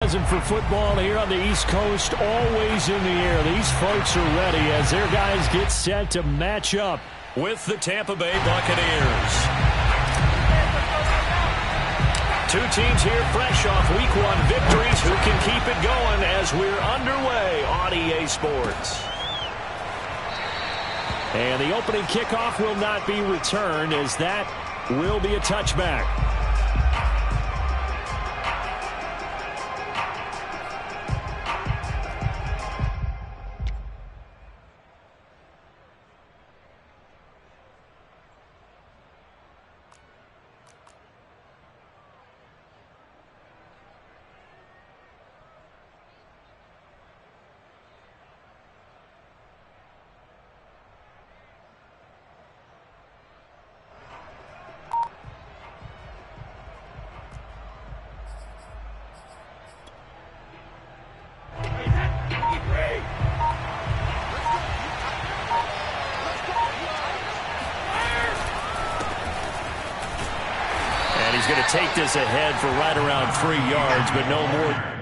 buzzing for football here on the East Coast, always in the air. These folks are ready as their guys get set to match up with the Tampa Bay Buccaneers. Two teams here fresh off Week 1 victories who can keep it going as we're underway on EA Sports. And the opening kickoff will not be returned as that will be a touchback. He's going to take this ahead for right around 3 yards, but no more.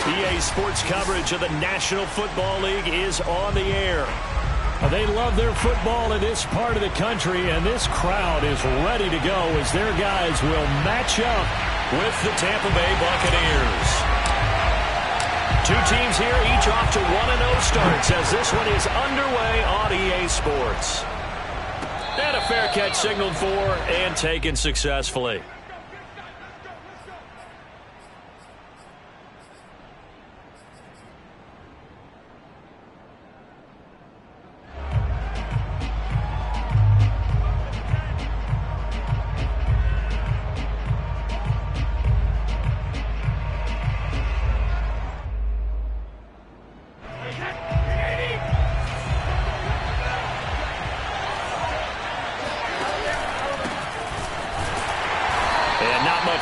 EA Sports coverage of the National Football League is on the air. They love their football in this part of the country, and this crowd is ready to go as their guys will match up with the Tampa Bay Buccaneers. Two teams here, each off to 1-0 starts as this one is underway on EA Sports. And a fair catch signaled for and taken successfully.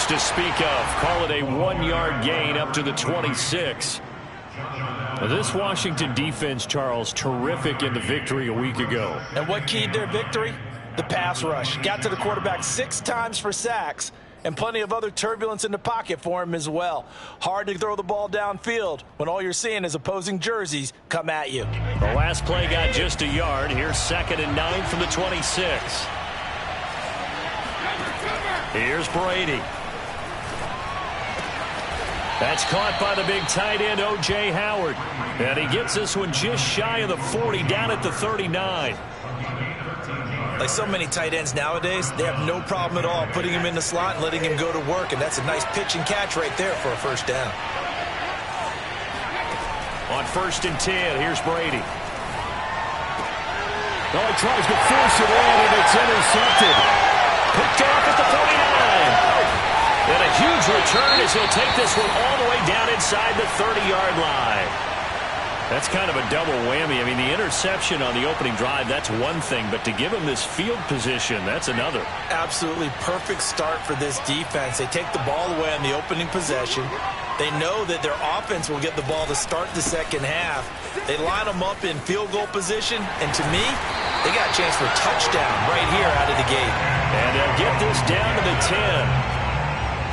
To speak of. Call it a 1-yard gain up to the 26. This Washington defense, Charles, terrific in the victory a week ago. And what keyed their victory? The pass rush. Got to the quarterback 6 times for sacks and plenty of other turbulence in the pocket for him as well. Hard to throw the ball downfield when all you're seeing is opposing jerseys come at you. The last play got just a yard. Here's 2nd and 9 from the 26. Here's Brady. That's caught by the big tight end, O.J. Howard. And he gets this one just shy of the 40, down at the 39. Like so many tight ends nowadays, they have no problem at all putting him in the slot and letting him go to work. And that's a nice pitch and catch right there for a first down. On 1st and 10, here's Brady. Oh, he tries to force it in, and it's intercepted. Picked off at the 49. And a huge return as he'll take this one all the way down inside the 30-yard line. That's kind of a double whammy. I mean, the interception on the opening drive, that's one thing. But to give him this field position, that's another. Absolutely perfect start for this defense. They take the ball away on the opening possession. They know that their offense will get the ball to start the second half. They line them up in field goal position. And to me, they got a chance for a touchdown right here out of the gate. And they'll get this down to the 10.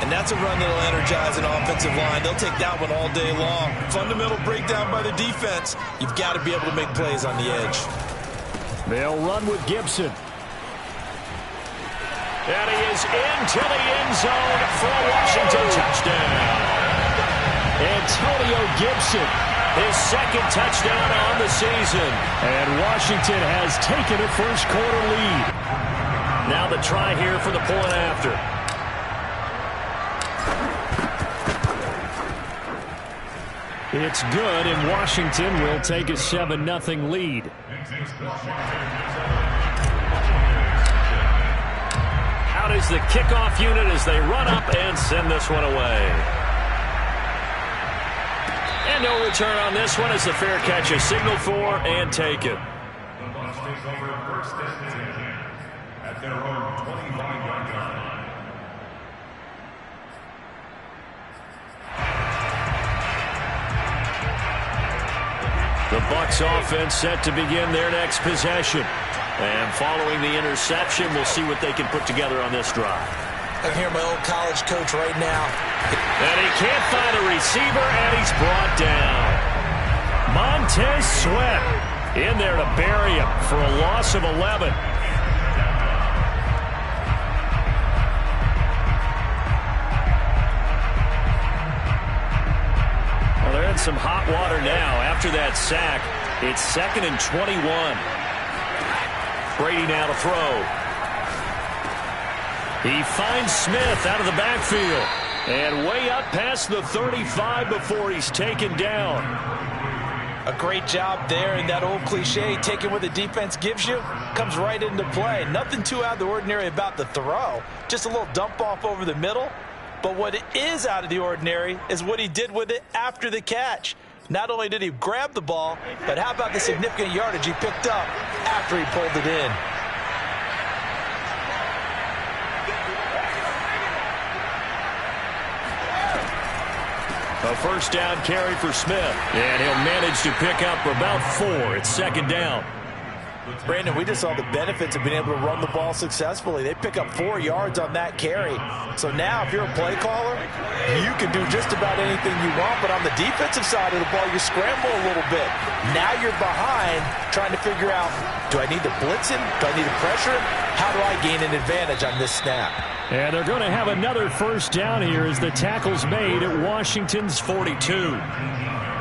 And that's a run that'll energize an offensive line. They'll take that one all day long. Fundamental breakdown by the defense. You've got to be able to make plays on the edge. They'll run with Gibson. And he is into the end zone for a Washington touchdown. Antonio Gibson, his 2nd touchdown on the season. And Washington has taken a first-quarter lead. Now the try here for the point after. It's good, and Washington will take a 7-0 lead. Out is the kickoff unit as they run up and send this one away. And no return on this one as the fair catch is signaled for and taken. At their own 25-yard line. The Bucs offense set to begin their next possession. And following the interception, we'll see what they can put together on this drive. I can hear my old college coach right now. And he can't find a receiver, and he's brought down. Montez Sweat in there to bury him for a loss of 11. Well, they're in some hot water now. After that sack, it's 2nd and 21. Brady now to throw. He finds Smith out of the backfield. And way up past the 35 before he's taken down. A great job there, and that old cliche, taking what the defense gives you, comes right into play. Nothing too out of the ordinary about the throw. Just a little dump off over the middle. But what is out of the ordinary is what he did with it after the catch. Not only did he grab the ball, but how about the significant yardage he picked up after he pulled it in. A first down carry for Smith. And he'll manage to pick up about 4. It's 2nd down. Brandon, we just saw the benefits of being able to run the ball successfully. They pick up 4 yards on that carry. So now if you're a play caller, you can do just about anything you want. But on the defensive side of the ball, you scramble a little bit. Now you're behind trying to figure out, do I need to blitz him? Do I need to pressure him? How do I gain an advantage on this snap? And they're going to have another first down here as the tackle's made at Washington's 42.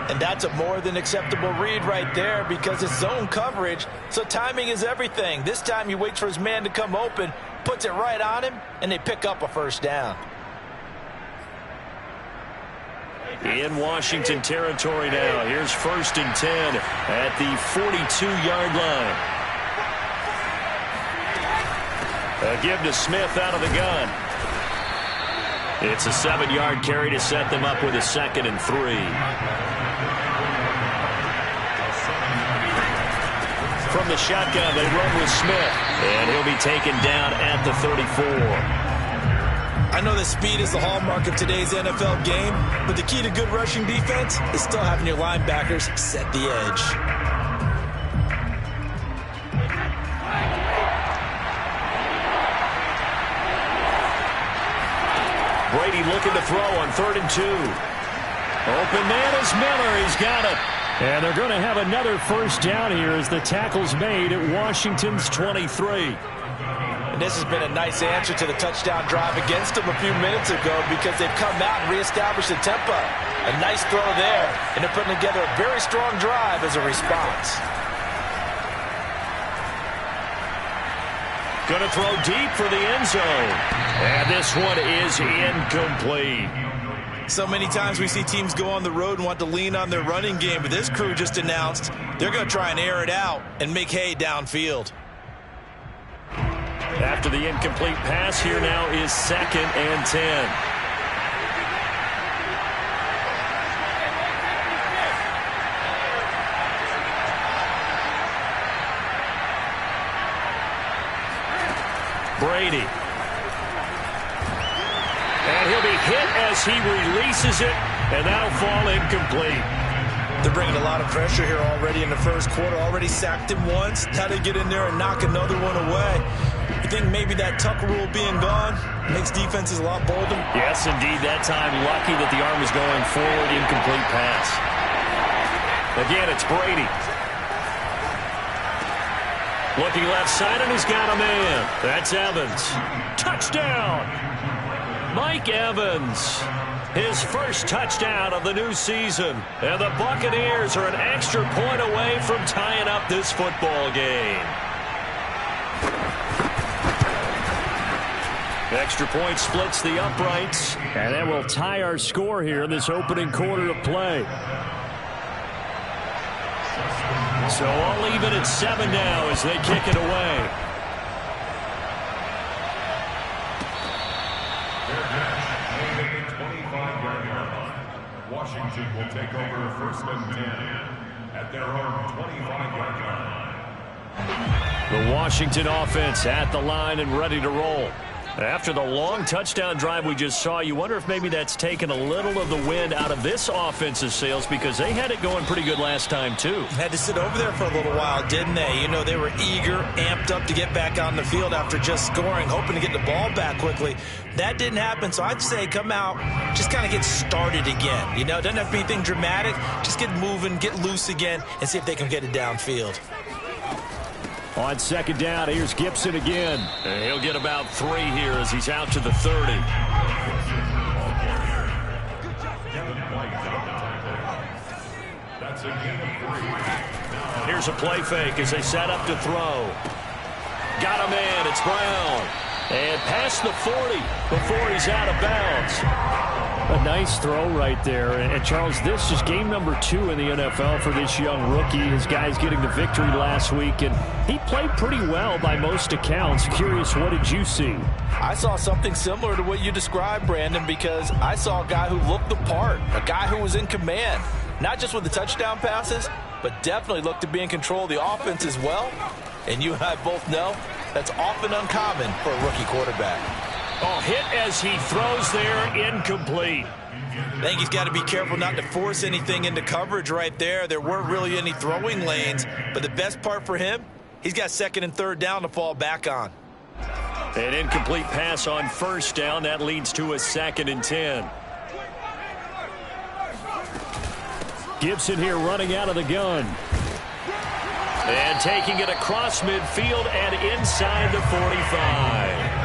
And that's a more than acceptable read right there because it's zone coverage, so timing is everything. This time he waits for his man to come open, puts it right on him, and they pick up a first down. In Washington territory now. Here's 1st and 10 at the 42-yard line. A give to Smith out of the gun. It's a 7-yard carry to set them up with a 2nd and 3. From the shotgun, they run with Smith, and he'll be taken down at the 34. I know that speed is the hallmark of today's NFL game, but the key to good rushing defense is still having your linebackers set the edge. Brady looking to throw on 3rd and 2. Open man is Miller. He's got it. And they're going to have another first down here as the tackle's made at Washington's 23. And this has been a nice answer to the touchdown drive against them a few minutes ago because they've come out and reestablished the tempo. A nice throw there, and they're putting together a very strong drive as a response. Going to throw deep for the end zone. And this one is incomplete. So many times we see teams go on the road and want to lean on their running game, but this crew just announced they're going to try and air it out and make hay downfield. After the incomplete pass, here now is 2nd and 10. Brady. And he'll be hit as he releases it, and that'll fall incomplete. They're bringing a lot of pressure here already in the first quarter. Already sacked him once. How to get in there and knock another one away. You think maybe that Tucker rule being gone makes defenses a lot bolder? Yes, indeed. That time, lucky that the arm was going forward. Incomplete pass. Again, it's Brady. Looking left side, and he's got a man. That's Evans. Touchdown! Mike Evans. His first touchdown of the new season. And the Buccaneers are an extra point away from tying up this football game. Extra point splits the uprights. And that will tie our score here in this opening quarter of play. So I'll leave it at 7 now as they kick it away. Washington will take over first and 10 at their own 25-yard line. The Washington offense at the line and ready to roll. After the long touchdown drive we just saw, you wonder if maybe that's taken a little of the wind out of this offensive sails, because they had it going pretty good last time too. Had to sit over there for a little while, didn't they? You know, they were eager, amped up to get back on the field after just scoring, hoping to get the ball back quickly. That didn't happen, so I'd say come out, just kind of get started again. You know, it doesn't have to be anything dramatic. Just get moving, get loose again, and see if they can get it downfield. On second down, here's Gibson again. And he'll get about 3 here as he's out to the 30. Here's a play fake as they set up to throw. Got a man, it's Brown. And past the 40 before he's out of bounds. A nice throw right there. And Charles, this is game number 2 in the NFL for this young rookie. His guys getting the victory last week, and he played pretty well by most accounts. Curious, what did you see? I saw something similar to what you described, Brandon, because I saw a guy who looked the part, a guy who was in command, not just with the touchdown passes, but definitely looked to be in control of the offense as well. And you and I both know that's often uncommon for a rookie quarterback. Oh, hit as he throws there, incomplete. I think he's got to be careful not to force anything into coverage right there. There weren't really any throwing lanes, but the best part for him, he's got second and third down to fall back on. An incomplete pass on first down. That leads to a 2nd and 10. Gibson here running out of the gun. And taking it across midfield and inside the 45.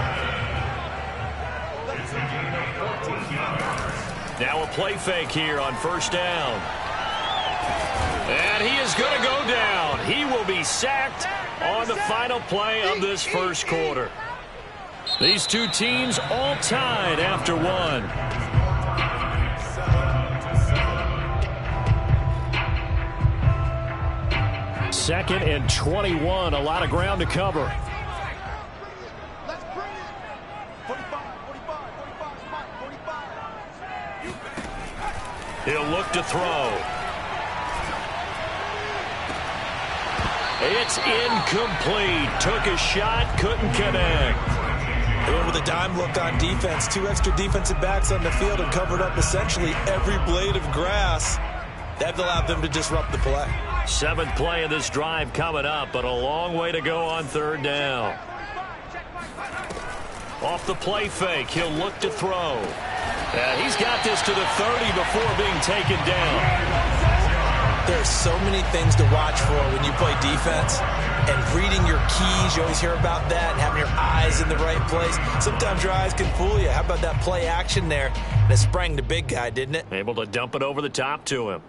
Now a play fake here on first down. And he is going to go down. He will be sacked on the final play of this first quarter. These two teams all tied after 1. Second and 21. A lot of ground to cover. He'll look to throw. It's incomplete. Took a shot, couldn't connect. They went with a dime look on defense. 2 extra defensive backs on the field and covered up essentially every blade of grass. That allowed them to disrupt the play. 7th play of this drive coming up, but a long way to go on third down. Off the play fake, he'll look to throw. And he's got this to the 30 before being taken down. There are so many things to watch for when you play defense. And reading your keys, you always hear about that, and having your eyes in the right place. Sometimes your eyes can fool you. How about that play action there? And it sprang the big guy, didn't it? Able to dump it over the top to him.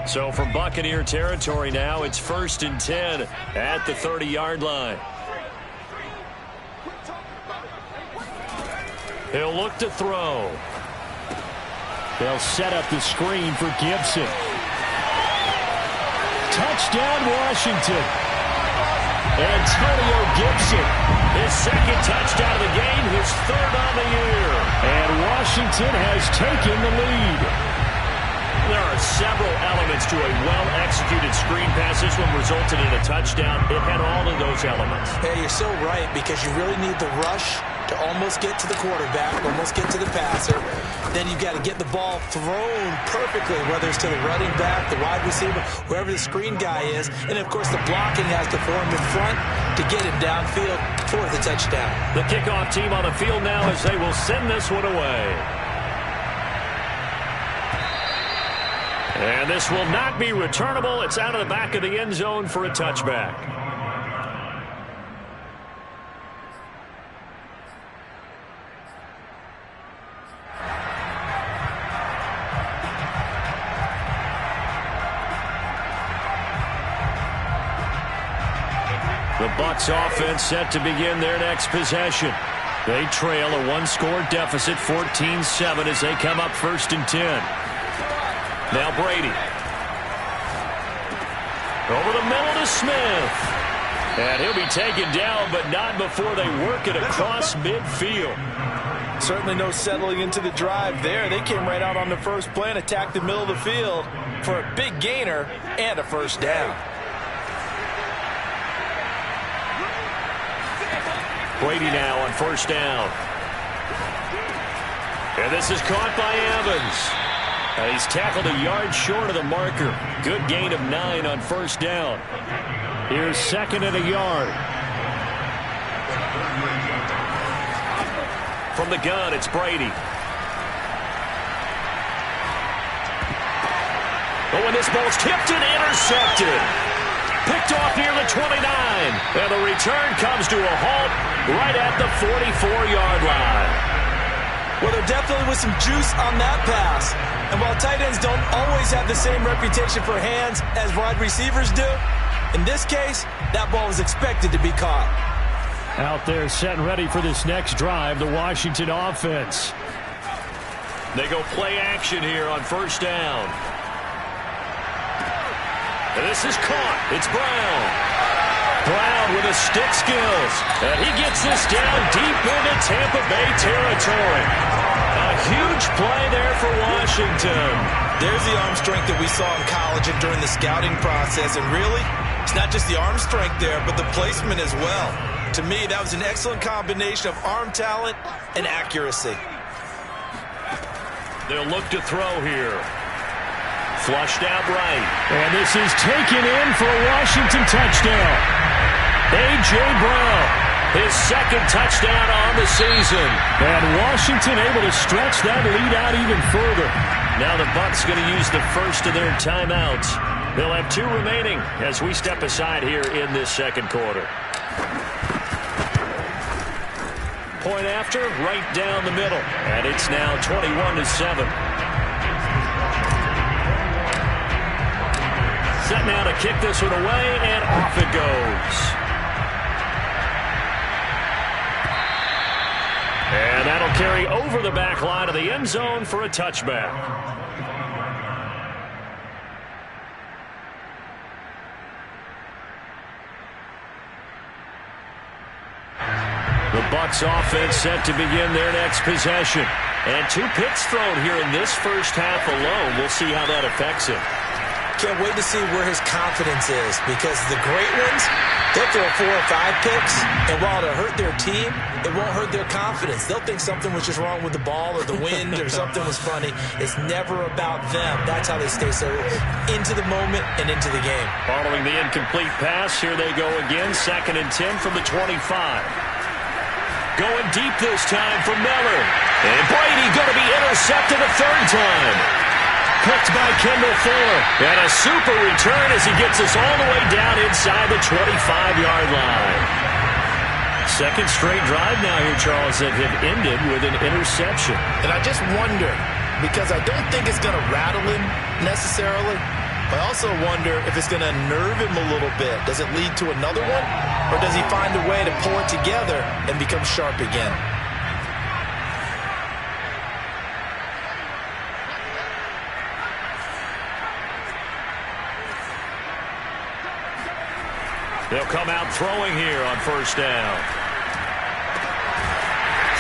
So from Buccaneer territory now, it's 1st and 10 at the 30-yard line. He'll look to throw. They'll set up the screen for Gibson. Touchdown, Washington. Antonio Gibson, his 2nd touchdown of the game, his 3rd on the year. And Washington has taken the lead. There are several elements to a well-executed screen pass. This one resulted in a touchdown. It had all of those elements. Hey, you're so right, because you really need the rush to almost get to the quarterback, almost get to the passer. Then you've got to get the ball thrown perfectly, whether it's to the running back, the wide receiver, wherever the screen guy is. And, of course, the blocking has to form in front to get him downfield for the touchdown. The kickoff team on the field now as they will send this one away. And this will not be returnable. It's out of the back of the end zone for a touchback. The Bucs offense set to begin their next possession. They trail a one-score deficit, 14-7, as they come up 1st and 10. Now Brady. Over the middle to Smith. And he'll be taken down, but not before they work it across midfield. Certainly no settling into the drive there. They came right out on the first play and attacked the middle of the field for a big gainer and a 1st down. Brady now on 1st down. And this is caught by Evans. He's tackled a yard short of the marker. Good gain of 9 on 1st down. Here's 2nd and a yard. From the gun, it's Brady. Oh, and this ball's tipped and intercepted. Picked off near the 29. And the return comes to a halt right at the 44-yard line. Well, there definitely was some juice on that pass. And while tight ends don't always have the same reputation for hands as wide receivers do, in this case, that ball was expected to be caught. Out there set and ready for this next drive, the Washington offense. They go play action here on 1st down. And this is caught. It's Brown. Brown with his stick skills. And he gets this down deep into Tampa Bay territory. A huge play there for Washington. There's the arm strength that we saw in college and during the scouting process. And really, it's not just the arm strength there, but the placement as well. To me, that was an excellent combination of arm talent and accuracy. They'll look to throw here. Flushed out right. And this is taken in for a Washington touchdown. A.J. Brown, his 2nd touchdown on the season. And Washington able to stretch that lead out even further. Now the Bucs going to use the first of their timeouts. They'll have 2 remaining as we step aside here in this 2nd quarter. Point after, right down the middle. And it's now 21-7. Set now to kick this one away, and off it goes. And that'll carry over the back line of the end zone for a touchback. The Bucs offense set to begin their next possession. And 2 picks thrown here in this first half alone. We'll see how that affects him. Can't wait to see where his confidence is, because the great ones, they'll throw 4 or 5 picks, and while it'll hurt their team, it won't hurt their confidence. They'll think something was just wrong with the ball or the wind or something was funny. It's never about them. That's how they stay so into the moment and into the game. Following the incomplete pass, here they go again, 2nd and 10 from the 25. Going deep this time for Miller. And Brady going to be intercepted a 3rd time. Picked by Kendall Fuller. And a super return as he gets us all the way down inside the 25-yard line. 2nd straight drive now here, Charles, that have ended with an interception. And I just wonder, because I don't think it's going to rattle him necessarily, but I also wonder if it's going to nerve him a little bit. Does it lead to another one? Or does he find a way to pull it together and become sharp again? They'll come out throwing here on 1st down.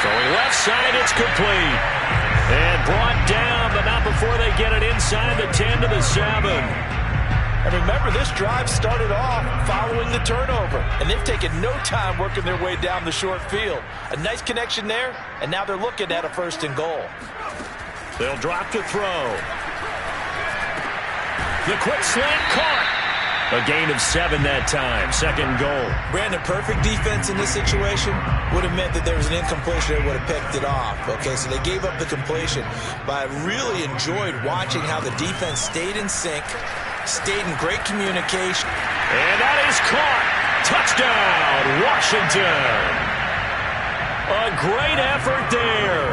Throwing left side, it's complete. And brought down, but not before they get it inside the 10 to the 7. And remember, this drive started off following the turnover. And they've taken no time working their way down the short field. A nice connection there, and now they're looking at a 1st and goal. They'll drop to throw. The quick slant caught. A gain of 7 that time. 2nd goal. Brandon, perfect defense in this situation would have meant that there was an incompletion. They would have picked it off. Okay, so they gave up the completion. But I really enjoyed watching how the defense stayed in sync, stayed in great communication. And that is caught. Touchdown, Washington. A great effort there.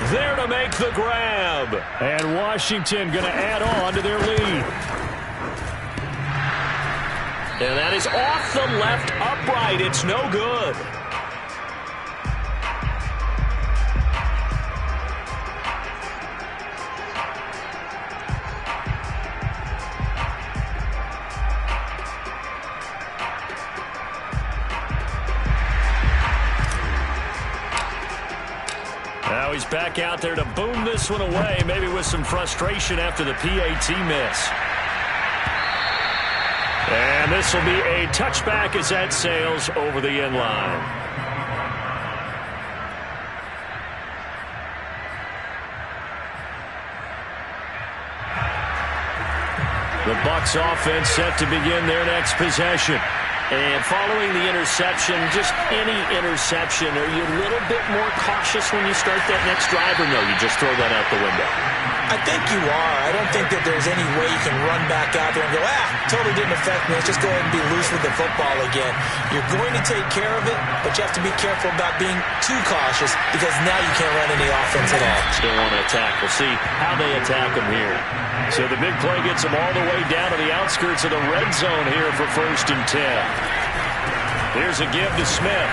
There to make the grab. And Washington going to add on to their lead. And that is off the left upright. It's no good. Now he's back out there to boom this one away, maybe with some frustration after the PAT miss. And this will be a touchback as that sails over the end line. The Bucs offense set to begin their next possession. And following the interception, just any interception, are you a little bit more cautious when you start that next drive, or no, you just throw that out the window? I think you are. I don't think that there's any way you can run back out there and go, totally didn't affect me. Let's just go ahead and be loose with the football again. You're going to take care of it, but you have to be careful about being too cautious because now you can't run any offense at all. Still want to attack. We'll see how they attack them here. So the big play gets them all the way down to the outskirts of the red zone here for 1st and 10. Here's a give to Smith.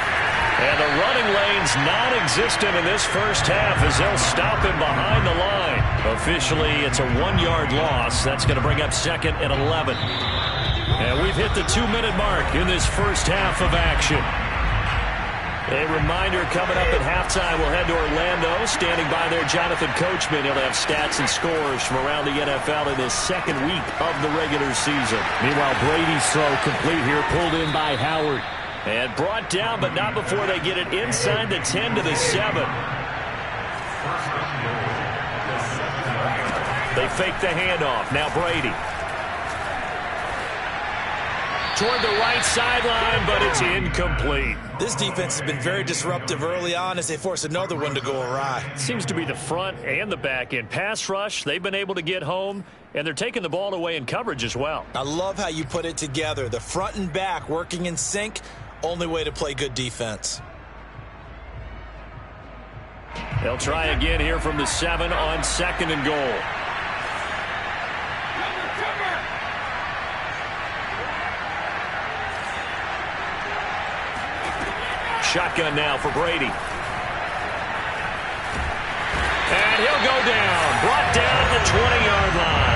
And the running lane's non-existent in this first half as they'll stop him behind the line. Officially, it's a 1-yard loss. That's going to bring up 2nd and 11. And we've hit the 2-minute mark in this first half of action. A reminder coming up at halftime, we'll head to Orlando. Standing by there, Jonathan Coachman. He'll have stats and scores from around the NFL in his 2nd week of the regular season. Meanwhile, Brady's throw complete here, pulled in by Howard. And brought down, but not before they get it inside the 10 to the 7. They fake the handoff. Now Brady. Toward the right sideline, but it's incomplete. This defense has been very disruptive early on as they force another one to go awry. Seems to be the front and the back end. Pass rush, they've been able to get home, and they're taking the ball away in coverage as well. I love how you put it together. The front and back working in sync. Only way to play good defense. They'll try again here from the 7 on 2nd and goal. Shotgun now for Brady. And he'll go down. Brought down at the 20-yard line.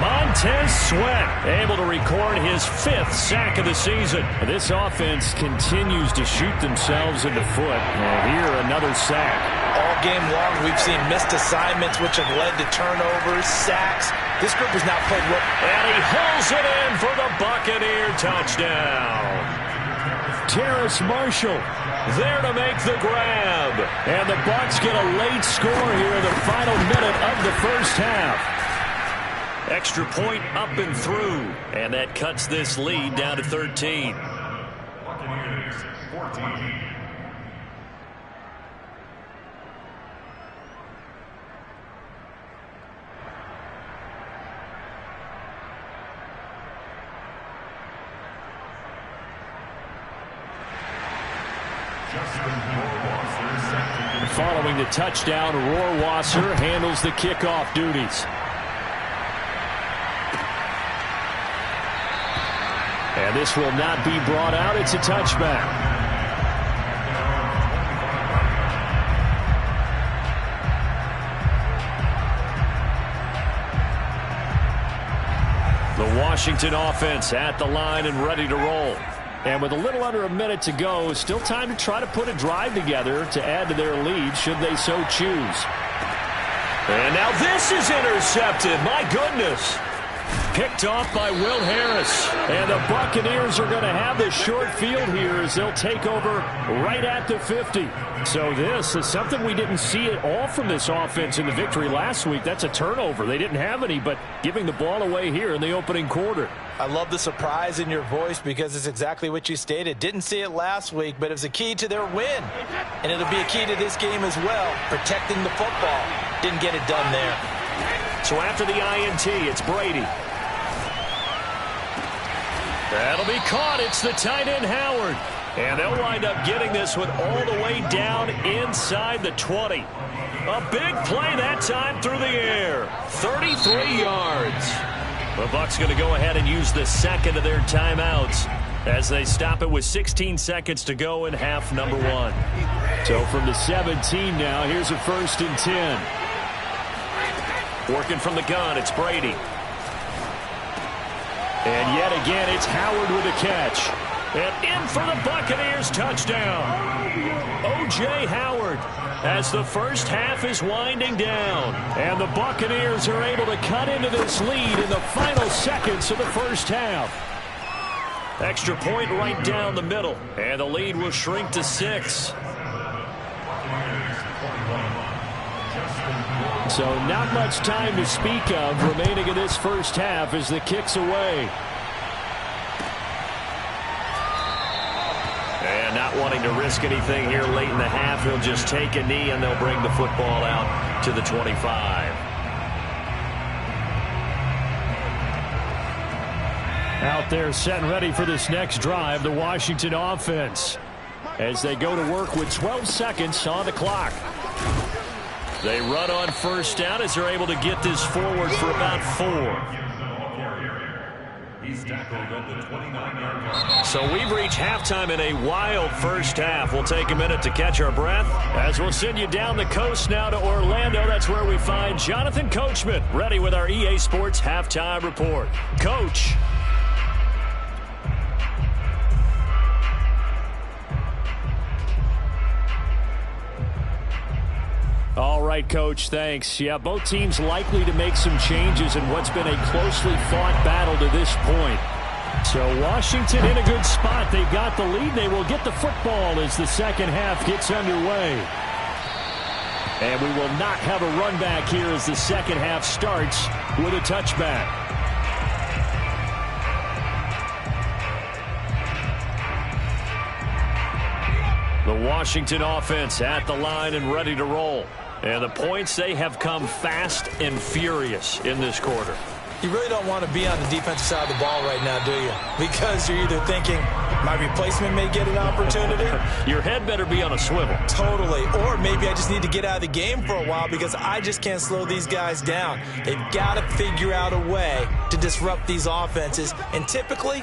Montez Sweat able to record his 5th sack of the season. This offense continues to shoot themselves in the foot. And here, another sack. All game long, we've seen missed assignments, which have led to turnovers, sacks. This group has not played well. And he hauls it in for the Buccaneer touchdown. Terrace Marshall there to make the grab. And the Bucs get a late score here in the final minute of the first half. Extra point up and through. And that cuts this lead down to 13. Buccaneers 14. Following the touchdown, Rohrwasser handles the kickoff duties. And this will not be brought out. It's a touchback. The Washington offense at the line and ready to roll. And with a little under a minute to go, still time to try to put a drive together to add to their lead should they so choose. And now this is intercepted. My goodness. Picked off by Will Harris. And the Buccaneers are going to have the short field here as they'll take over right at the 50. So this is something we didn't see at all from this offense in the victory last week. That's a turnover. They didn't have any, but giving the ball away here in the opening quarter. I love the surprise in your voice because it's exactly what you stated. Didn't see it last week, but it was a key to their win. And it'll be a key to this game as well, protecting the football. Didn't get it done there. So after the INT, it's Brady. That'll be caught. It's the tight end, Howard. And they'll wind up getting this one all the way down inside the 20. A big play that time through the air. 33 yards. The Bucs going to go ahead and use the second of their timeouts as they stop it with 16 seconds to go in half number 1. So from the 17 now, here's a 1st and 10. Working from the gun, it's Brady. And yet again, it's Howard with a catch. And in for the Buccaneers touchdown. O.J. Howard as the first half is winding down. And the Buccaneers are able to cut into this lead in the final seconds of the first half. Extra point right down the middle. And the lead will shrink to 6. So not much time to speak of remaining in this first half as the kick's away. And not wanting to risk anything here late in the half, he'll just take a knee and they'll bring the football out to the 25. Out there set and ready for this next drive, the Washington offense, as they go to work with 12 seconds on the clock. They run on first down as they're able to get this forward for about 4. He's tackled at the 29-yard line. So we've reached halftime in a wild first half. We'll take a minute to catch our breath as we'll send you down the coast now to Orlando. That's where we find Jonathan Coachman ready with our EA Sports Halftime Report. Coach. All right, Coach, thanks. Yeah, both teams likely to make some changes in what's been a closely fought battle to this point. So Washington in a good spot. They've got the lead. They will get the football as the second half gets underway. And we will not have a run back here as the second half starts with a touchback. The Washington offense at the line and ready to roll. And the points, they have come fast and furious in this quarter. You really don't want to be on the defensive side of the ball right now, do you? Because you're either thinking, my replacement may get an opportunity. Your head better be on a swivel. Totally. Or maybe I just need to get out of the game for a while because I just can't slow these guys down. They've got to figure out a way to disrupt these offenses. And typically,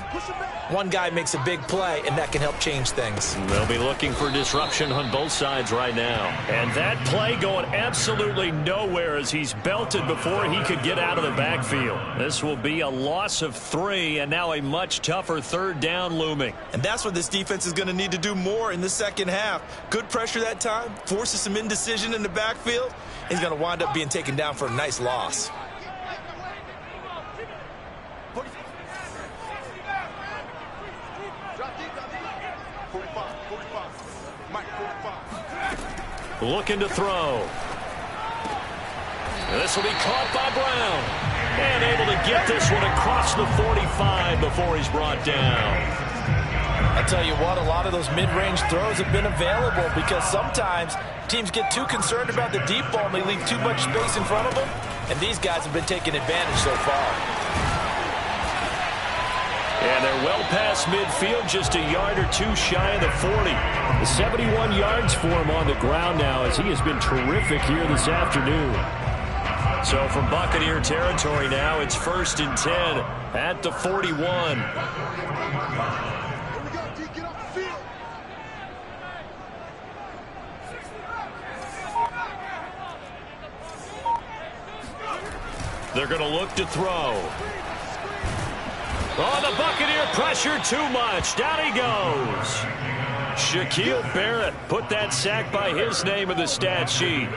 one guy makes a big play, and that can help change things. They'll be looking for disruption on both sides right now. And that play going absolutely nowhere as he's belted before he could get out of the backfield. This will be a loss of 3, and now a much tougher third down looming. And that's what this defense is going to need to do more in the second half. Good pressure that time, forces some indecision in the backfield. He's going to wind up being taken down for a nice loss. Looking to throw. This will be caught by Brown. And able to get this one across the 45 before he's brought down. I tell you what, a lot of those mid-range throws have been available because sometimes teams get too concerned about the deep ball and they leave too much space in front of them. And these guys have been taking advantage so far. And they're well past midfield, just a yard or 2 shy of the 40. 71 yards for him on the ground now as he has been terrific here this afternoon. So from Buccaneer territory now, it's 1st and 10 at the 41. They're going to look to throw. Oh, the Buccaneer pressure too much. Down he goes. Shaquille Barrett put that sack by his name in the stat sheet.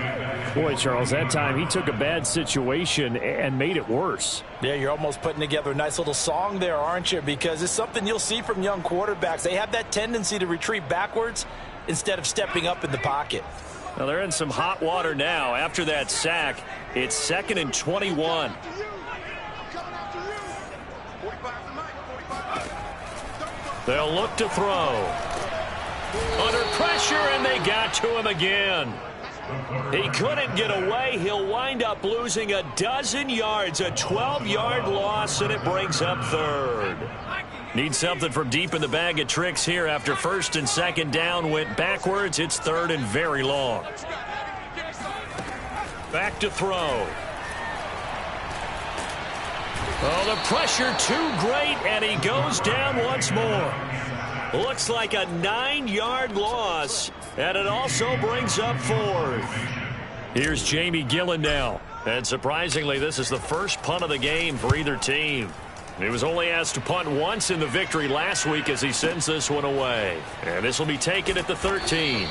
Boy, Charles, that time he took a bad situation and made it worse. Yeah, you're almost putting together a nice little song there, aren't you? Because it's something you'll see from young quarterbacks. They have that tendency to retreat backwards instead of stepping up in the pocket. Now they're in some hot water now. After that sack, it's 2nd and 21. They'll look to throw. Under pressure, and they got to him again. He couldn't get away. He'll wind up losing a dozen yards, a 12-yard loss, and it brings up 3rd. Need something from deep in the bag of tricks here after 1st and 2nd down went backwards. It's 3rd and very long. Back to throw. Oh, the pressure too great, and he goes down once more. Looks like a 9-yard loss, and it also brings up 4th. Here's Jamie Gillen now. And surprisingly, this is the first punt of the game for either team. He was only asked to punt once in the victory last week as he sends this one away. And this will be taken at the 13.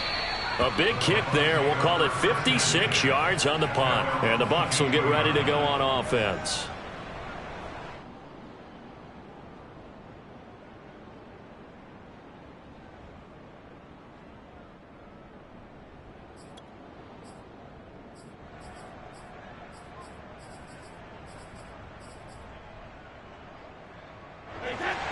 A big kick there. We'll call it 56 yards on the punt. And the Bucs will get ready to go on offense.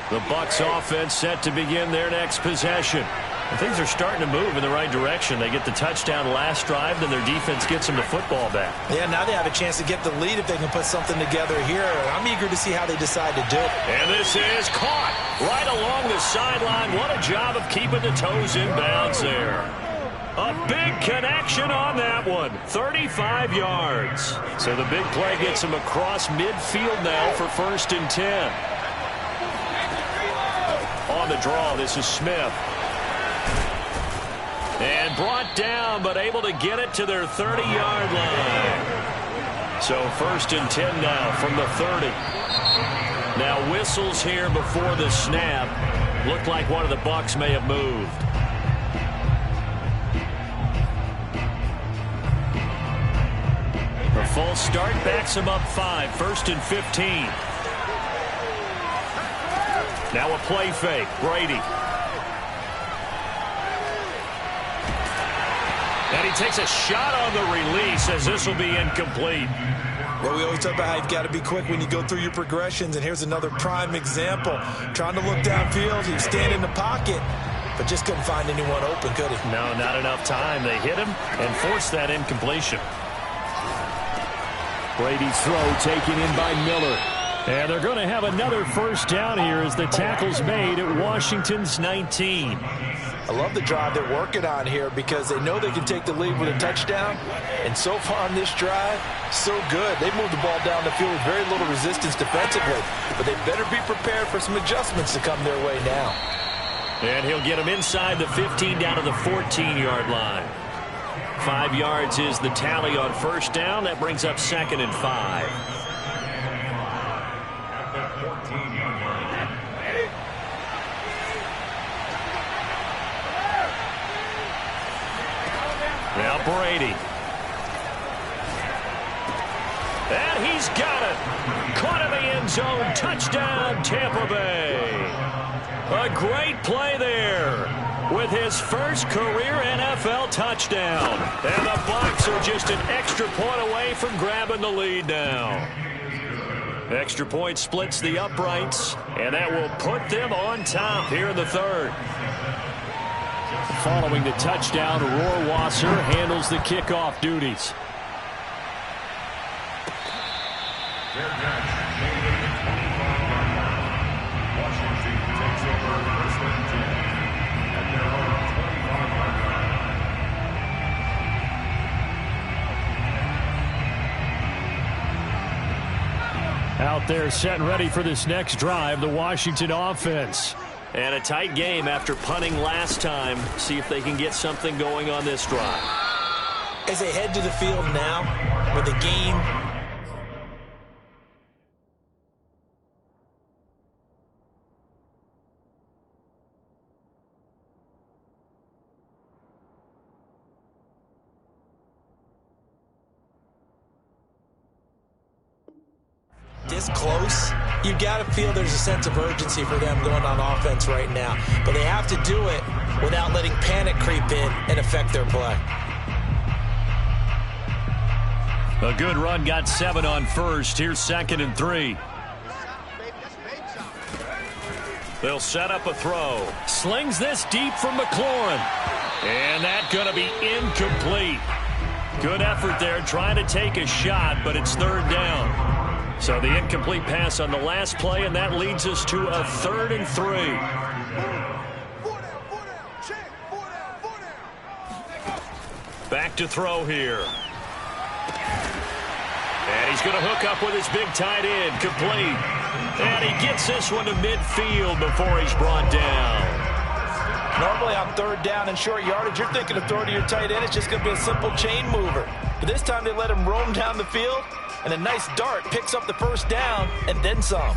The Bucs offense set to begin their next possession. And things are starting to move in the right direction. They get the touchdown last drive, then their defense gets them the football back. Yeah, now they have a chance to get the lead if they can put something together here. I'm eager to see how they decide to do it. And this is caught right along the sideline. What a job of keeping the toes in bounds there. A big connection on that one. 35 yards. So the big play gets them across midfield now for 1st and 10. On the draw, this is Smith. And brought down, but able to get it to their 30-yard line. So 1st and 10 now from the 30. Now whistles here before the snap. Looked like one of the Bucs may have moved. The false start backs him up 5. 1st and 15. Now a play fake. Brady. And he takes a shot on the release as this will be incomplete. Well, we always talk about how you've got to be quick when you go through your progressions, and here's another prime example. Trying to look downfield, he was standing in the pocket, but just couldn't find anyone open, could he? No, not enough time. They hit him and forced that incompletion. Brady's throw taken in by Miller. And they're going to have another first down here as the tackle's made at Washington's 19. I love the drive they're working on here because they know they can take the lead with a touchdown. And so far on this drive, so good. They moved the ball down the field with very little resistance defensively. But they better be prepared for some adjustments to come their way now. And he'll get them inside the 15 down to the 14-yard line. 5 yards is the tally on first down. That brings up 2nd and 5. Now Brady. And he's got it. Caught in the end zone. Touchdown, Tampa Bay. A great play there with his first career NFL touchdown. And the Bucs are just an extra point away from grabbing the lead now. Extra point splits the uprights, and that will put them on top here in the 3rd. Following the touchdown, Rohrwasser handles the kickoff duties. Washington takes over 1st and 10 at their own 25-yard line. Out there set and ready for this next drive, the Washington offense. And a tight game after punting last time. See if they can get something going on this drive. As they head to the field now with a game. This close, you got to feel there's a sense of urgency for them going on offense right now. But they have to do it without letting panic creep in and affect their play. A good run got 7 on first. Here's 2nd and 3. They'll set up a throw. Slings this deep from McLaurin. And that's going to be incomplete. Good effort there trying to take a shot, but it's 3rd down. So the incomplete pass on the last play, and that leads us to a 3rd and 3. Back to throw here. And he's going to hook up with his big tight end, complete. And he gets this one to midfield before he's brought down. Normally on 3rd down and short yardage, you're thinking of throwing to your tight end. It's just going to be a simple chain mover. But this time they let him roam down the field. And a nice dart picks up the first down and then some.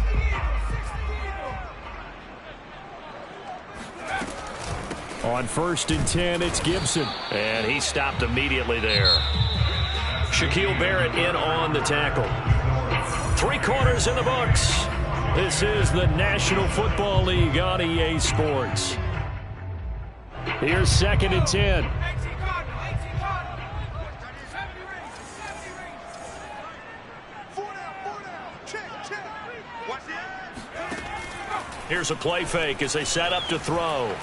On 1st and 10, it's Gibson. And he stopped immediately there. Shaquille Barrett in on the tackle. 3 quarters in the books. This is the National Football League on EA Sports. Here's 2nd and 10. Here's a play fake as they set up to throw.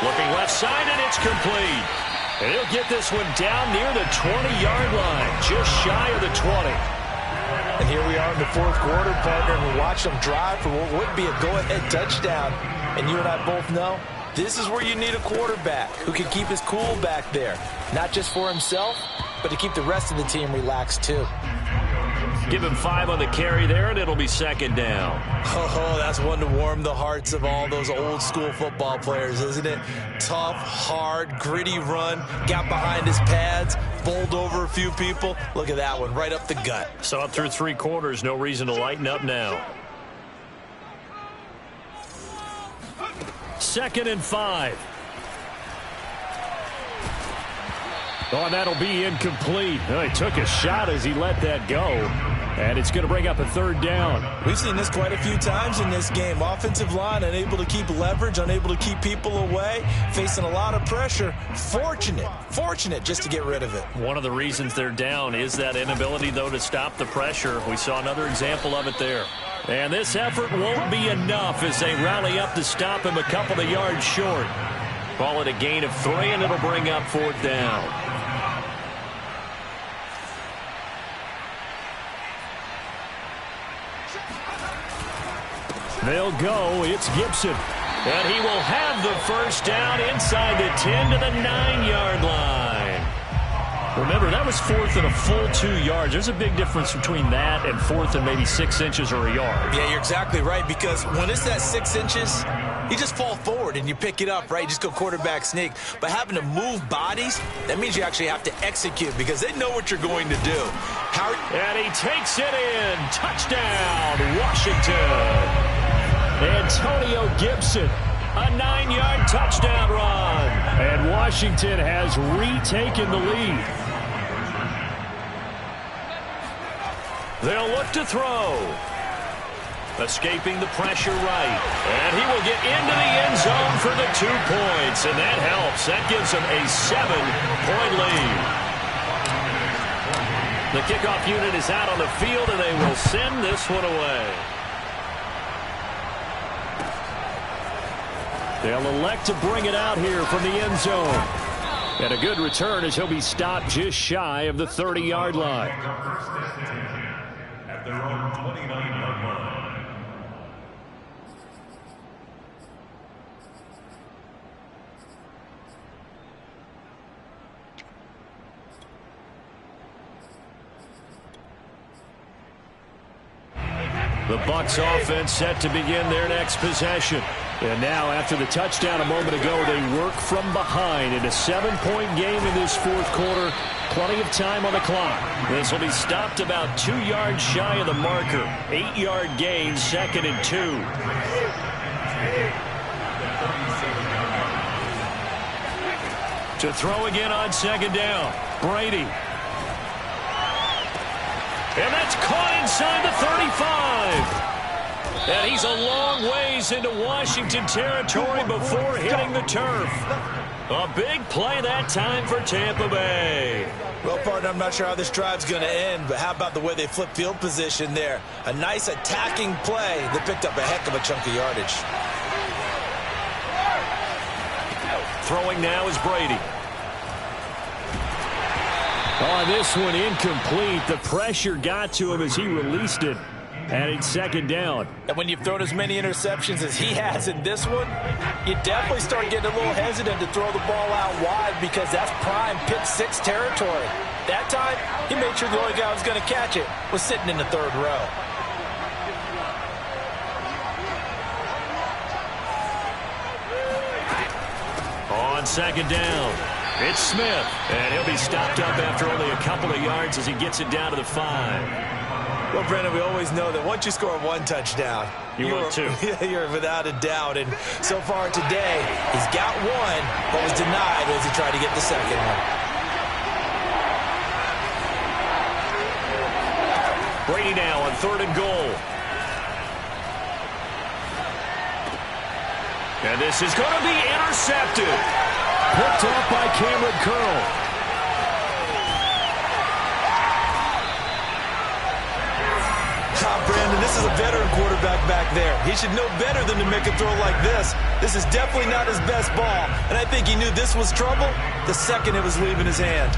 Looking left side, and it's complete. And he'll get this one down near the 20-yard line, just shy of the 20. And here we are in the 4th quarter, partner, and we watch them drive for what would be a go-ahead touchdown. And you and I both know this is where you need a quarterback who can keep his cool back there, not just for himself, but to keep the rest of the team relaxed too. Give him 5 on the carry there, and it'll be 2nd down. Oh, that's one to warm the hearts of all those old-school football players, isn't it? Tough, hard, gritty run, got behind his pads, bowled over a few people. Look at that one, right up the gut. So up through 3 quarters, no reason to lighten up now. 2nd and 5. Oh, and that'll be incomplete. Oh, he took a shot as he let that go. And it's going to bring up a 3rd down. We've seen this quite a few times in this game. Offensive line unable to keep leverage, unable to keep people away, facing a lot of pressure. Fortunate just to get rid of it. One of the reasons they're down is that inability, though, to stop the pressure. We saw another example of it there. And this effort won't be enough as they rally up to stop him a couple of yards short. Call it a gain of 3, and it'll bring up 4th down. They'll go. It's Gibson. And he will have the 1st down inside the 10 to the 9-yard line. Remember, that was 4th and a full 2 yards. There's a big difference between that and 4th and maybe 6 inches or a yard. Yeah, you're exactly right, because when it's that 6 inches, you just fall forward and you pick it up, right? You just go quarterback sneak. But having to move bodies, that means you actually have to execute because they know what you're going to do. And he takes it in. Touchdown, Washington. Antonio Gibson, a 9-yard touchdown run. And Washington has retaken the lead. They'll look to throw. Escaping the pressure right. And he will get into the end zone for the 2 points. And that helps. That gives them a 7-point lead. The kickoff unit is out on the field, and they will send this one away. They'll elect to bring it out here from the end zone. And a good return as he'll be stopped just shy of the 30-yard line. At their own 29-yard line. The Bucs offense set to begin their next possession. And now, after the touchdown a moment ago, they work from behind in a 7-point game in this 4th quarter. Plenty of time on the clock. This will be stopped about 2 yards shy of the marker. 8-yard gain, 2nd and 2. To throw again on 2nd down. Brady. And that's caught inside the 35. And he's a long ways into Washington territory before hitting the turf. A big play that time for Tampa Bay. Well, partner, I'm not sure how this drive's going to end, but how about the way they flip field position there? A nice attacking play that picked up a heck of a chunk of yardage. Throwing now is Brady. On this one, incomplete. The pressure got to him as he released it. And it's 2nd down. And when you've thrown as many interceptions as he has in this one, you definitely start getting a little hesitant to throw the ball out wide because that's prime pick 6 territory. That time, he made sure the only guy who was going to catch it was sitting in the 3rd row. On 2nd down, it's Smith. And he'll be stopped up after only a couple of yards as he gets it down to the 5. Well, Brendan, we always know that once you score one touchdown, want two. You're without a doubt. And so far today, he's got one, but was denied as he tried to get the second one. Brady now on 3rd and goal. And this is going to be intercepted. Picked off by Cameron Curl. Brandon, this is a veteran quarterback back there. He should know better than to make a throw like this. This is definitely not his best ball, and I think he knew this was trouble the second it was leaving his hand.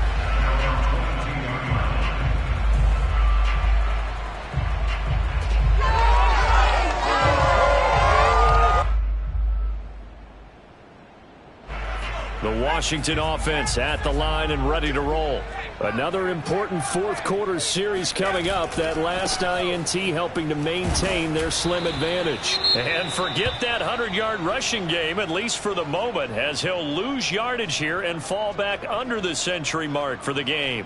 The Washington offense at the line and ready to roll. Another important fourth-quarter series coming up. That last INT helping to maintain their slim advantage. And forget that 100-yard rushing game, at least for the moment, as he'll lose yardage here and fall back under the century mark for the game.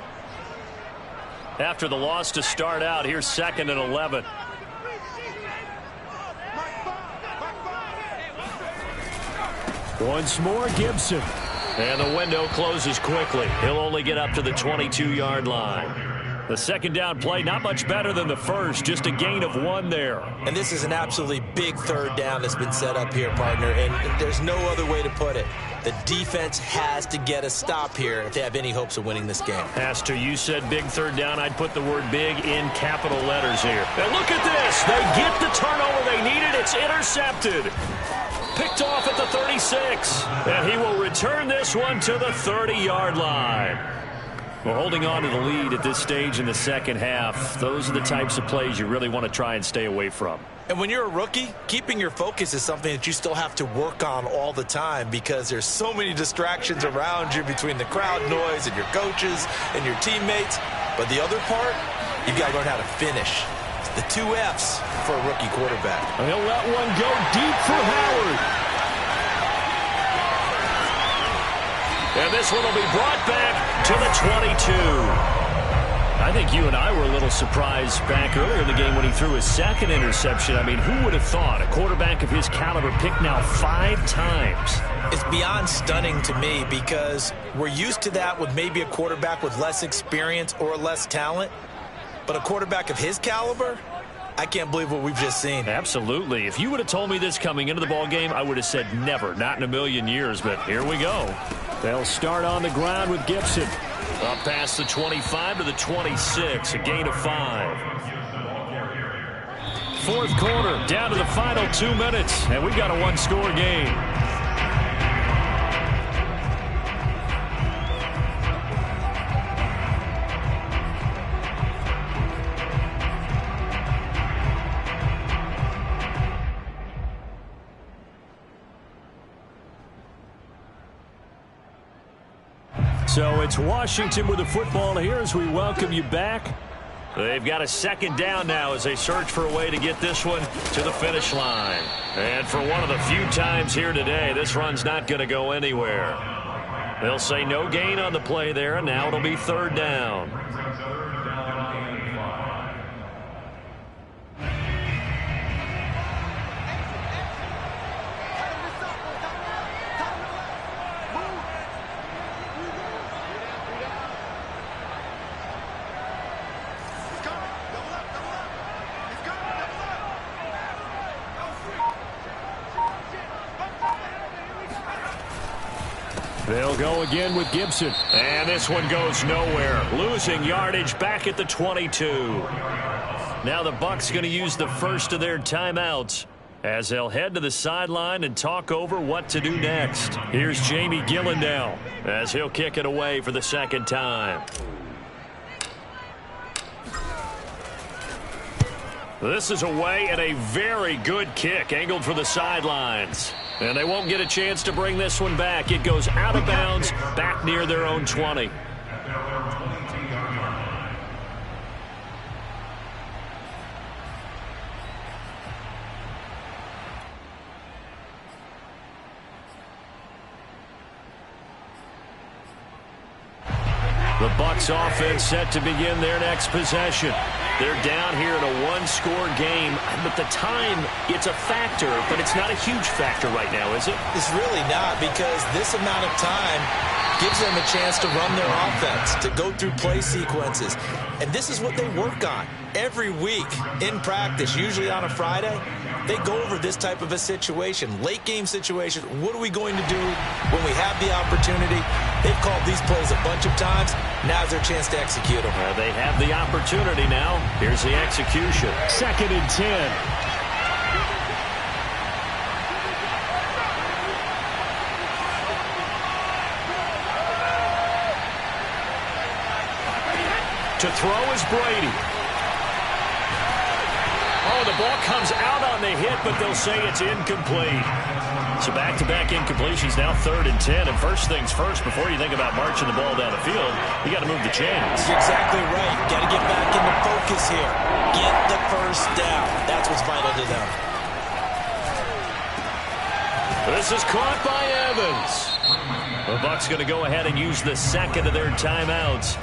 After the loss to start out, here's 2nd and 11. Once more, Gibson. And the window closes quickly. He'll only get up to the 22-yard line. The second down play, not much better than the first, just a gain of 1 there. And this is an absolutely big 3rd down that's been set up here, partner, and there's no other way to put it. The defense has to get a stop here if they have any hopes of winning this game. Has to. You said big 3rd down. I'd put the word big in capital letters here. And look at this. They get the turnover they needed. It's intercepted. Picked off at the 36. And he will return this one to the 30-yard line. Well, holding on to the lead at this stage in the second half, those are the types of plays you really want to try and stay away from. And when you're a rookie, keeping your focus is something that you still have to work on all the time because there's so many distractions around you between the crowd noise and your coaches and your teammates. But the other part, you've got to learn how to finish. It's the 2 F's for a rookie quarterback. And he'll let one go deep for Howard. And this one will be brought back to the 22. I think you and I were a little surprised back earlier in the game when he threw his 2nd interception. I mean, who would have thought a quarterback of his caliber picked now 5 times? It's beyond stunning to me because we're used to that with maybe a quarterback with less experience or less talent. But a quarterback of his caliber, I can't believe what we've just seen. Absolutely. If you would have told me this coming into the ball game, I would have said never, not in a million years. But here we go. They'll start on the ground with Gibson. Up past the 25 to the 26, a gain of 5. 4th quarter, down to the final 2 minutes, and we've got a 1-score game. So it's Washington with the football here as we welcome you back. They've got a 2nd down now as they search for a way to get this one to the finish line. And for one of the few times here today, this run's not going to go anywhere. They'll say no gain on the play there, and now it'll be 3rd down. They'll go again with Gibson. And this one goes nowhere. Losing yardage back at the 22. Now the Bucs going to use the first of their timeouts as they'll head to the sideline and talk over what to do next. Here's Jamie Gillen now as he'll kick it away for the 2nd time. This is away and a very good kick angled for the sidelines. And they won't get a chance to bring this one back. It goes out of bounds back near their own 20. The Bucs offense set to begin their next possession. They're down here in a one-score game, but the time, it's a factor, but it's not a huge factor right now, is it? It's really not, because this amount of time gives them a chance to run their offense, to go through play sequences. And this is what they work on every week in practice, usually on a Friday. They go over this type of a situation, late game situation. What are we going to do when we have the opportunity? They've called these plays a bunch of times. Now's their chance to execute them. They have the opportunity now. Here's the execution. 2nd and 10. To throw is Brady. Oh, the ball comes out on the hit, but they'll say it's incomplete. So back-to-back incompletions, now 3rd and 10. And first things first, before you think about marching the ball down the field, you got to move the chains. You're exactly right. Got to get back into focus here. Get the first down. That's what's vital to them. This is caught by Evans. The Bucs going to go ahead and use the second of their timeouts,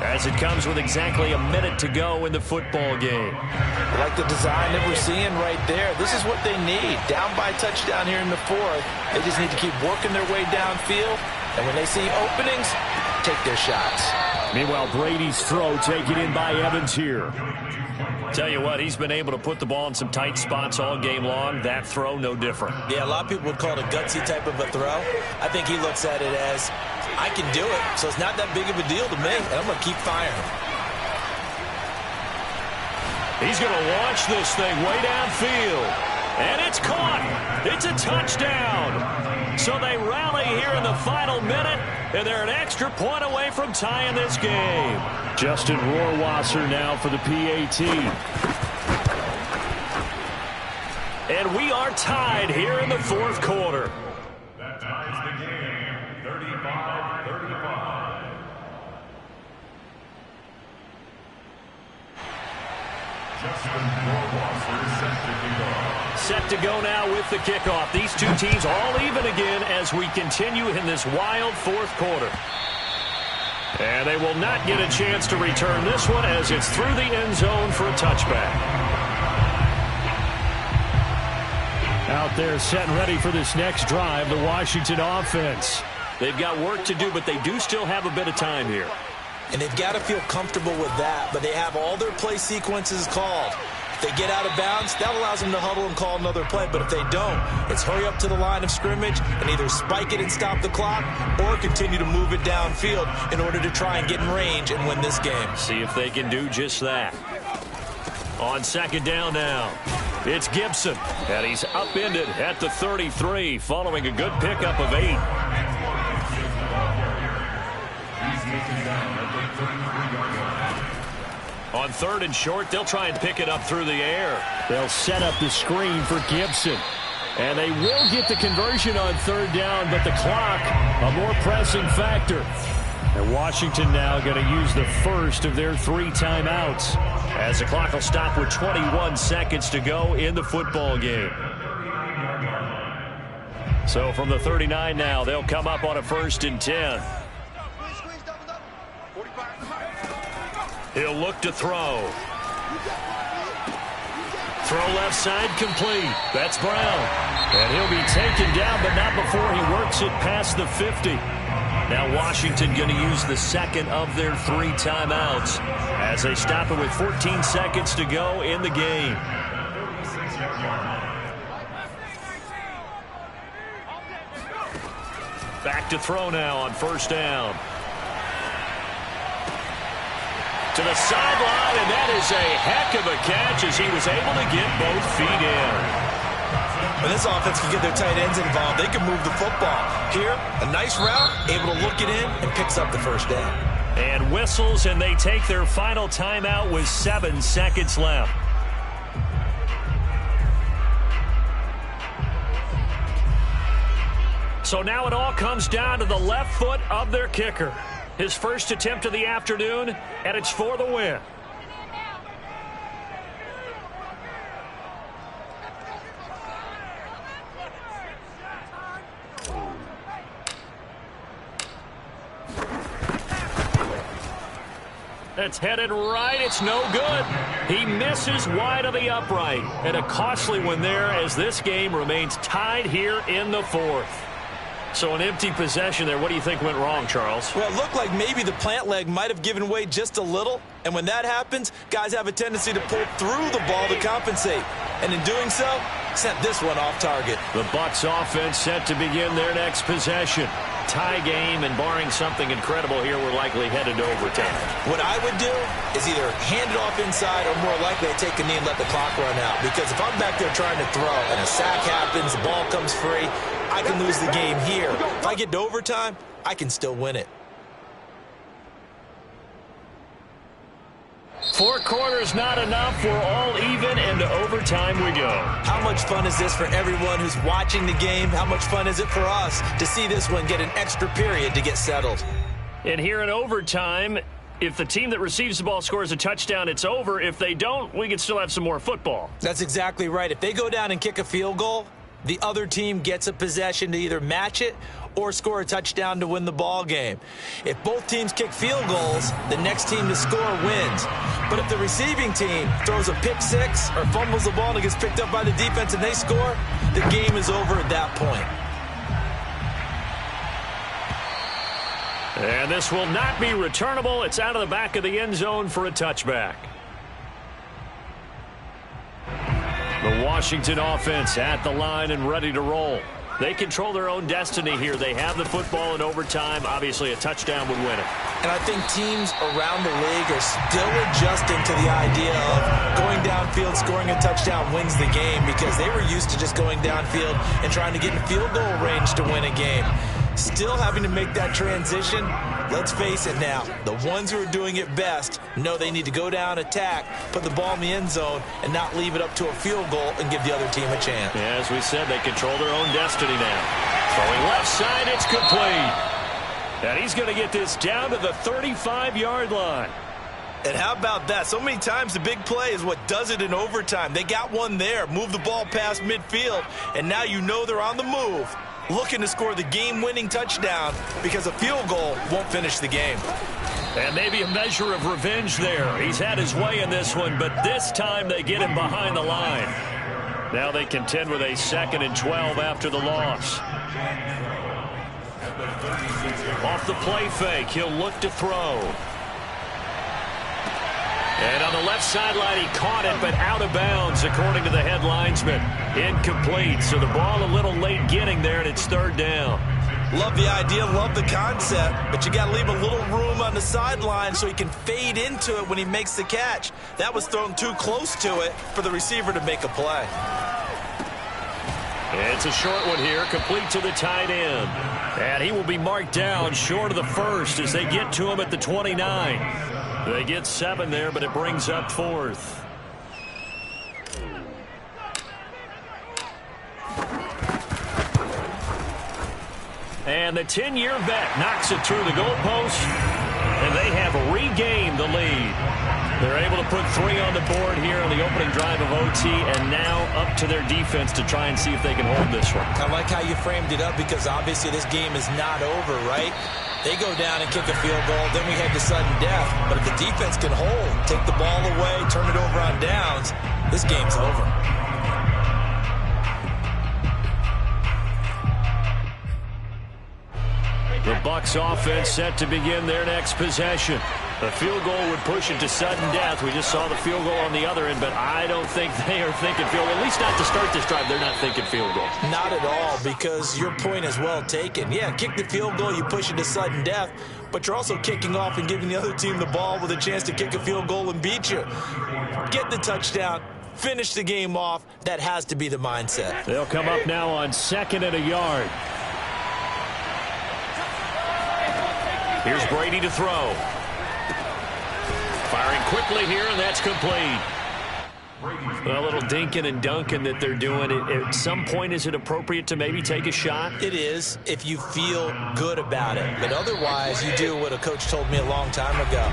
as it comes with exactly a minute to go in the football game. I like the design that we're seeing right there. This is what they need. Down by touchdown here in the 4th. They just need to keep working their way downfield. And when they see openings, take their shots. Meanwhile, Brady's throw taken in by Evans here. Tell you what, he's been able to put the ball in some tight spots all game long. That throw, no different. Yeah, a lot of people would call it a gutsy type of a throw. I think he looks at it as, I can do it, so it's not that big of a deal to me, and I'm going to keep firing. He's going to launch this thing way downfield. And it's caught. It's a touchdown. So they rally here in the final minute, and they're an extra point away from tying this game. Justin Rohrwasser now for the PAT. And we are tied here in the 4th quarter. That ties the game, 35-35. Justin Rohrwasser set to kick off. Set to go now with the kickoff. These two teams all even again as we continue in this wild 4th quarter. And they will not get a chance to return this one as it's through the end zone for a touchback. Out there set and ready for this next drive, the Washington offense. They've got work to do, but they do still have a bit of time here. And they've got to feel comfortable with that, but they have all their play sequences called. If they get out of bounds, that allows them to huddle and call another play. But if they don't, it's hurry up to the line of scrimmage and either spike it and stop the clock or continue to move it downfield in order to try and get in range and win this game. See if they can do just that. On 2nd down now, it's Gibson, and he's upended at the 33 following a good pickup of 8. On 3rd and short, they'll try and pick it up through the air. They'll set up the screen for Gibson. And they will get the conversion on 3rd down, but the clock, a more pressing factor. And Washington now going to use the first of their 3 timeouts, as the clock will stop with 21 seconds to go in the football game. So from the 39 now, they'll come up on a 1st and 10. He'll look to throw. Throw left side complete. That's Brown. And he'll be taken down, but not before he works it past the 50. Now Washington going to use the second of their 3 timeouts as they stop it with 14 seconds to go in the game. Back to throw now on 1st down. To the sideline, and that is a heck of a catch as he was able to get both feet in. When this offense can get their tight ends involved, they can move the football. Here, a nice route, able to look it in, and picks up the 1st down. And whistles, and they take their final timeout with 7 seconds left. So now it all comes down to the left foot of their kicker. His first attempt of the afternoon, and it's for the win. That's headed right. It's no good. He misses wide of the upright. And a costly one there as this game remains tied here in the fourth. So an empty possession there. What do you think went wrong, Charles? Well, it looked like maybe the plant leg might have given way just a little. And when that happens, guys have a tendency to pull through the ball to compensate. And in doing so, sent this one off target. The Bucs offense set to begin their next possession. Tie game, and barring something incredible here, we're likely headed to overtime. What I would do is either hand it off inside or more likely I take a knee and let the clock run out. Because if I'm back there trying to throw and a sack happens, the ball comes free, I can lose the game here. If I get to overtime, I can still win it. 4 quarters not enough. We're all even, and to overtime we go. How much fun is this for everyone who's watching the game? How much fun is it for us to see this one get an extra period to get settled? And here in overtime, if the team that receives the ball scores a touchdown, it's over. If they don't, we can still have some more football. That's exactly right. If they go down and kick a field goal, the other team gets a possession to either match it or score a touchdown to win the ball game. If both teams kick field goals, the next team to score wins. But if the receiving team throws a pick six or fumbles the ball and it gets picked up by the defense and they score, the game is over at that point. And this will not be returnable. It's out of the back of the end zone for a touchback. The Washington offense at the line and ready to roll. They control their own destiny here. They have the football in overtime. Obviously, a touchdown would win it. And I think teams around the league are still adjusting to the idea of going downfield, scoring a touchdown wins the game, because they were used to just going downfield and trying to get in field goal range to win a game. Still having to make that transition. Let's face it now, the ones who are doing it best know they need to go down, attack, put the ball in the end zone, and not leave it up to a field goal and give the other team a chance. Yeah, as we said, they control their own destiny now. Throwing left side, it's complete. And he's going to get this down to the 35-yard line. And how about that? So many times the big play is what does it in overtime. They got one there, move the ball past midfield, and now you know they're on the move, looking to score the game-winning touchdown, because a field goal won't finish the game. And maybe a measure of revenge there. He's had his way in this one, but this time they get him behind the line. Now they contend with a 2nd and 12 after the loss. Off the play fake, he'll look to throw. And on the left sideline, he caught it, but out of bounds, according to the head linesman. Incomplete, so the ball a little late getting there, and it's 3rd down. Love the idea, love the concept, but you got to leave a little room on the sideline so he can fade into it when he makes the catch. That was thrown too close to it for the receiver to make a play. It's a short one here, complete to the tight end. And he will be marked down short of the first as they get to him at the 29. They get 7 there, but it brings up 4th. And the 10-year vet knocks it through the goalpost, and they have regained the lead. They're able to put 3 on the board here on the opening drive of OT, and now up to their defense to try and see if they can hold this one. I like how you framed it up, because obviously this game is not over, right? They go down and kick a field goal, then we head to sudden death. But if the defense can hold, take the ball away, turn it over on downs, this game's over. The Bucs offense set to begin their next possession. A field goal would push it to sudden death. We just saw the field goal on the other end, but I don't think they are thinking field goal. At least not to start this drive. They're not thinking field goal. Not at all, because your point is well taken. Yeah, kick the field goal, you push it to sudden death, but you're also kicking off and giving the other team the ball with a chance to kick a field goal and beat you. Get the touchdown, finish the game off. That has to be the mindset. They'll come up now on 2nd and a yard. Here's Brady to throw. Firing quickly here, and that's complete. A little dinking and dunking that they're doing. At some point, is it appropriate to maybe take a shot? It is, if you feel good about it. But otherwise, you do what a coach told me a long time ago.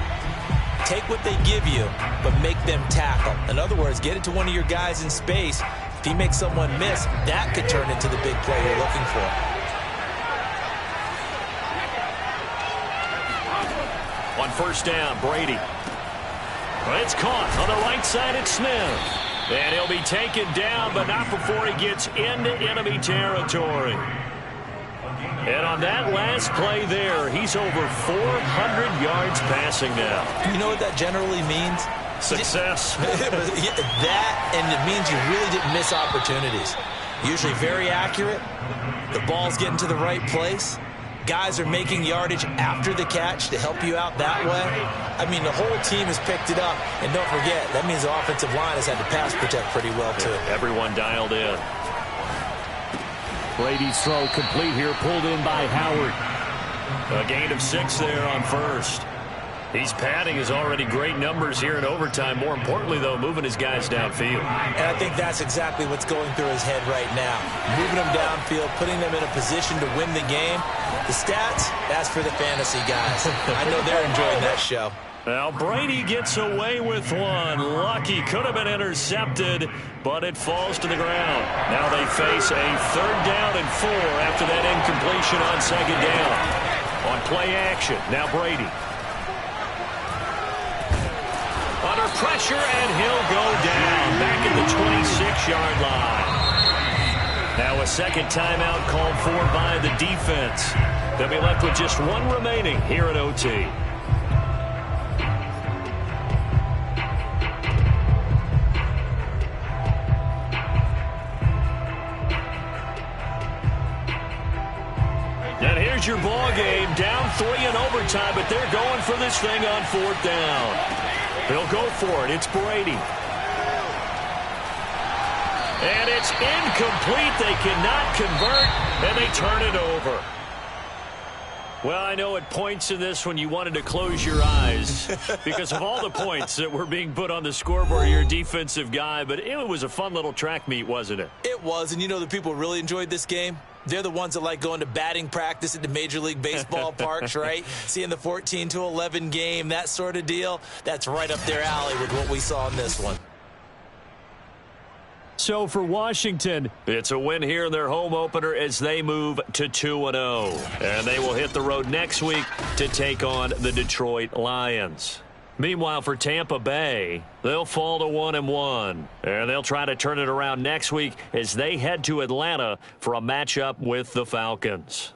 Take what they give you, but make them tackle. In other words, get it to one of your guys in space. If he makes someone miss, that could turn into the big play you're looking for. On on first down. Brady. It's caught on the right side at Smith. And he'll be taken down, but not before he gets into enemy territory. And on that last play there, he's over 400 yards passing now. You know what that generally means? Success. That, and it means you really didn't miss opportunities. Usually very accurate. The ball's getting to the right place. Guys are making yardage after the catch to help you out that way. I mean, the whole team has picked it up. And don't forget, that means the offensive line has had to pass protect pretty well, too. Everyone dialed in. Brady's throw complete here, pulled in by Howard. A gain of 6 there on first. He's padding his already great numbers here in overtime. More importantly, though, moving his guys downfield. And I think that's exactly what's going through his head right now. Moving them downfield, putting them in a position to win the game. The stats, that's for the fantasy guys. I know they're enjoying that show. Now, Brady gets away with one. Lucky, could have been intercepted, but it falls to the ground. Now they face a 3rd down and 4 after that incompletion on 2nd down. On play action, now Brady. Under pressure, and he'll go down back at the 26-yard line. Now a second timeout called for by the defense. They'll be left with just 1 remaining here at OT. And here's your ball game, down 3 in overtime, but they're going for this thing on 4th down. They'll go for it. It's Brady. And it's incomplete. They cannot convert, and they turn it over. Well, I know at points in this when you wanted to close your eyes because of all the points that were being put on the scoreboard. You're a defensive guy, but it was a fun little track meet, wasn't it? It was, and you know the people really enjoyed this game? They're the ones that like going to batting practice at the Major League Baseball parks, right? Seeing the 14-11 game, that sort of deal. That's right up their alley with what we saw in this one. So for Washington, it's a win here in their home opener as they move to 2-0. And they will hit the road next week to take on the Detroit Lions. Meanwhile, for Tampa Bay, they'll fall to 1-1. And they'll try to turn it around next week as they head to Atlanta for a matchup with the Falcons.